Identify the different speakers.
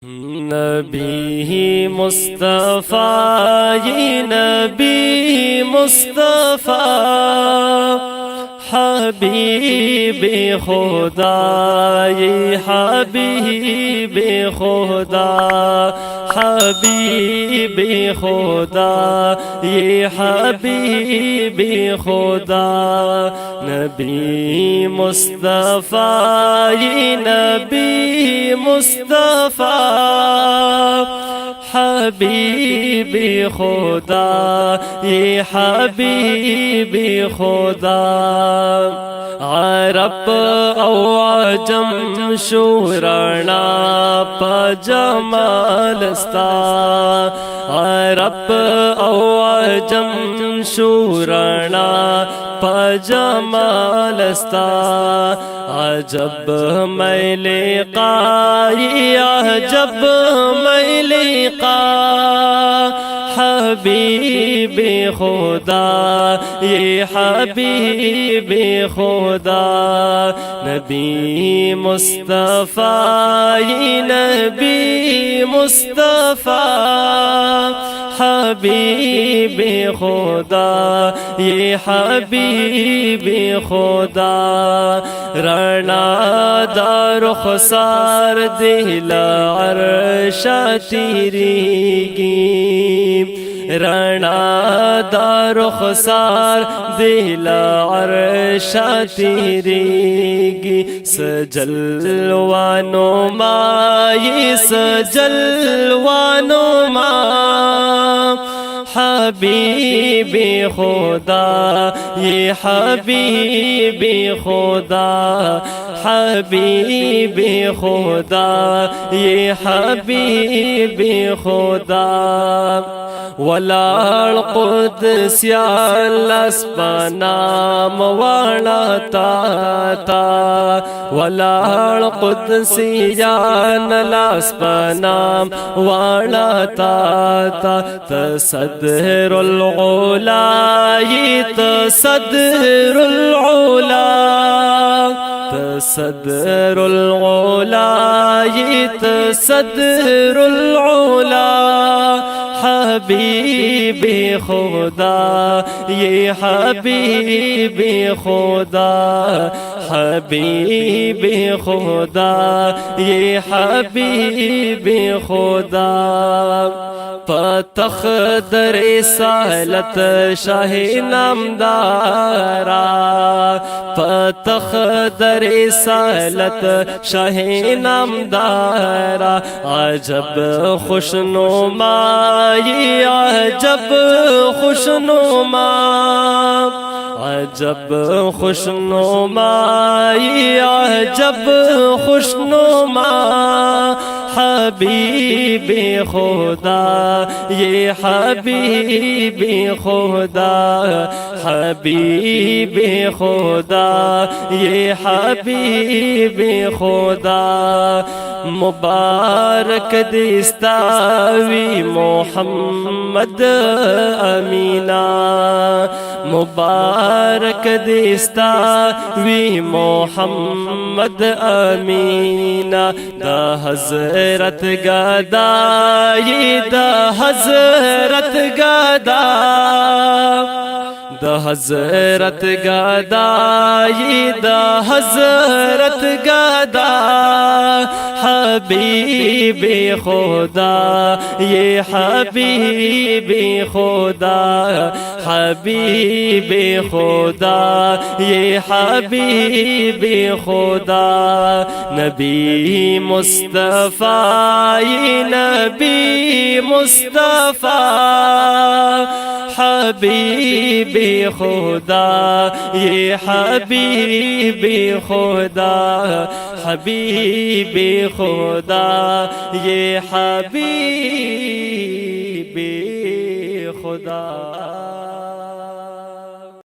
Speaker 1: نبی مصطفیٰ یہ نبی مصطفیٰ حبیب خدا یہ حبیب خدا حبیب خدا یہ حبیب خدا نبی مصطفیٰ یہ نبی مصطفیٰ حبیب خدا یہ حبیب خدا عرب او عجم شورنا پجمال استا عرب او عجم شورنا پجمال استا عجب میں لقائی عجب میں لقائی حبیب خدا یہ حبیب خدا نبی مصطفیٰ یہ نبی مصطفیٰ حبیب خدا یہ حبیب خدا رنا دار خسار دل عرش تیریگی رنا دار خسار دل عرش تیریگی سجل و نمائی سجل و نمائی حبیب خدا یہ حبیب خدا حبیب خدا یہ حبیب خدا ولال قدسیان لسپنام والا تا ولال قدسیان لسپنام والا تا تصدر العلا تصدر العلا تصدر العلا تصدر العلا حبیب خدا یہ حبیب خدا حبیب خدا یہ حبیب خدا پتخت رسالت شاہ نامدارا پتخت رسالت شاہ نامدارا عجب خوشنما عجب خوشنما عجب خوشنما عجب خوشنما حبیب خدا یہ حبیب خدا حبیب خدا یہ حبیب خدا مبارک دستاوی محمد امینا مبارک دستاوی محمد امینا دا حضرت گدائی دا حضرت گدا دا حضرت گدائی دا حضرت گدا حبیب خدا یہ حبیب خدا حبیب خدا یہ حبیب خدا نبی مصطفیٰ یہ نبی مصطفیٰ حبیب خدا یہ حبیب خدا حبیب خدا یہ حبیب خدا